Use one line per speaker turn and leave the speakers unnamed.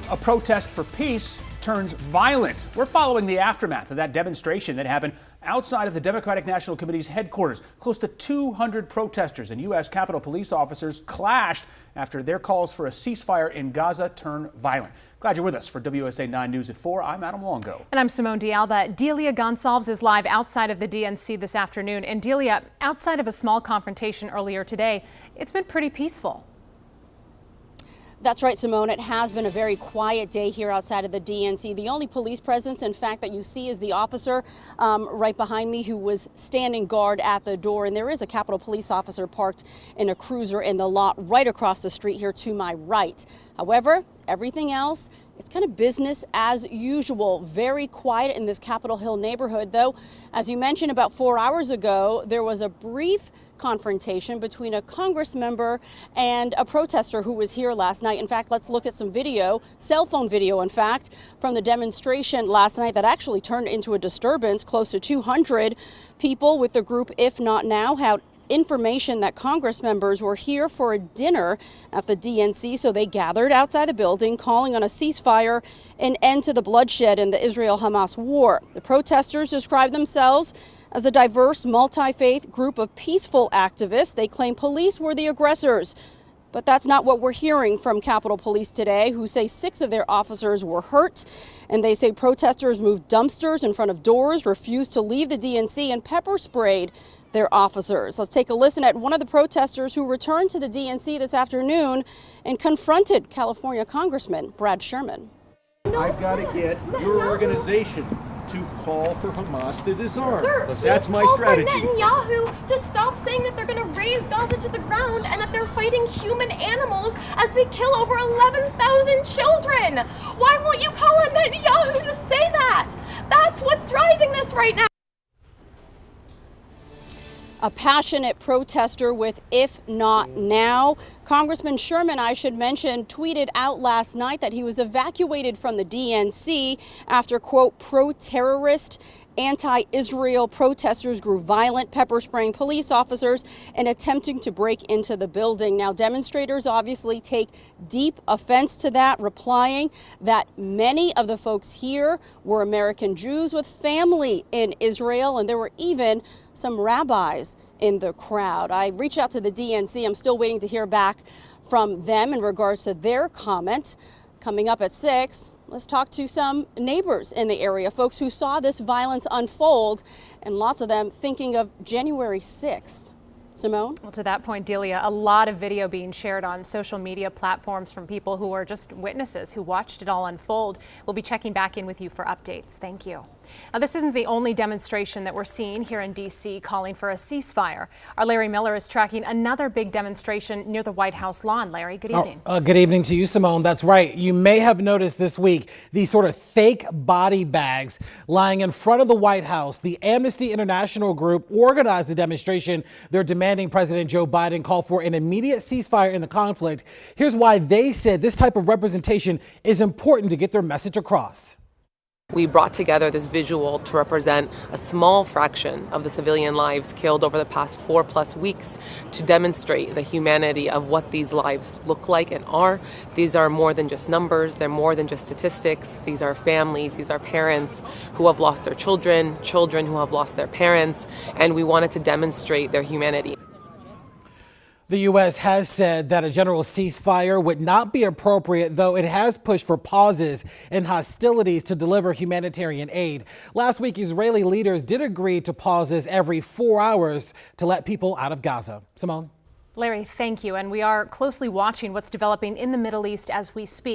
A protest for peace turns violent. We're following the aftermath of that demonstration that happened outside of the Democratic National Committee's headquarters. Close to 200 protesters and U.S. Capitol Police officers clashed after their calls for a ceasefire in Gaza turned violent. Glad you're with us for WSA 9 News at 4. I'm Adam Longo.
And I'm Simone D'Alba. Delia Gonsalves is live outside of the DNC this afternoon. And Delia, outside of a small confrontation earlier today, it's been pretty peaceful.
That's right, Simone. It has been a very quiet day here outside of the DNC. The only police presence, in fact, that you see is the officer right behind me who was standing guard at the door. And there is a Capitol Police officer parked in a cruiser in the lot right across the street here to my right. However, everything else, it's kind of business as usual. Very quiet in this Capitol Hill neighborhood, though. As you mentioned, about 4 hours ago, there was a brief confrontation between a Congress member and a protester who was here last night. In fact, let's look at some video, cell phone video, in fact, from the demonstration last night that actually turned into a disturbance. Close to 200 people with the group If Not Now had information that Congress members were here for a dinner at the DNC, so they gathered outside the building calling on a ceasefire, an end to the bloodshed in the Israel-Hamas war. The protesters described themselves as a diverse, multi-faith group of peaceful activists. They claim police were the aggressors. But that's not what we're hearing from Capitol Police today, who say 6 of their officers were hurt. And they say protesters moved dumpsters in front of doors, refused to leave the DNC, and pepper sprayed their officers. Let's take a listen at one of the protesters who returned to the DNC this afternoon and confronted California Congressman Brad Sherman.
I've got to get your organization to call for Hamas to disarm.
Sir,
that's my strategy.
For Netanyahu to stop saying that they're going to raise Gaza to the ground and that they're fighting human animals as they kill over 11,000 children. Why won't you call on Netanyahu to say that? That's what's driving this right now.
A passionate protester with If Not Now. Congressman Sherman, I should mention, tweeted out last night that he was evacuated from the DNC after, quote, pro-terrorist anti-Israel protesters grew violent, pepper spraying police officers and attempting to break into the building. Now, demonstrators obviously take deep offense to that, replying that many of the folks here were American Jews with family in Israel, and there were even some rabbis in the crowd. I reached out to the DNC. I'm still waiting to hear back from them in regards to their comment. Coming up at 6, let's talk to some neighbors in the area, folks who saw this violence unfold, and lots of them thinking of January 6th. Simone?
Well, to that point, Delia, a lot of video being shared on social media platforms from people who are just witnesses who watched it all unfold. We'll be checking back in with you for updates. Thank you. Now, this isn't the only demonstration that we're seeing here in D.C. calling for a ceasefire. Our Larry Miller is tracking another big demonstration near the White House lawn. Larry, good evening.
Good evening to you, Simone. That's right. You may have noticed this week these sort of fake body bags lying in front of the White House. The Amnesty International group organized the demonstration. They're demanding President Joe Biden call for an immediate ceasefire in the conflict. Here's why they said this type of representation is important to get their message across.
We brought together this visual to represent a small fraction of the civilian lives killed over the past 4+ weeks to demonstrate the humanity of what these lives look like and are. These are more than just numbers. They're more than just statistics. These are families. These are parents who have lost their children, children who have lost their parents, and we wanted to demonstrate their humanity.
The U.S. has said that a general ceasefire would not be appropriate, though it has pushed for pauses in hostilities to deliver humanitarian aid. Last week, Israeli leaders did agree to pauses every 4 hours to let people out of Gaza. Simone?
Larry, thank you. And we are closely watching what's developing in the Middle East as we speak.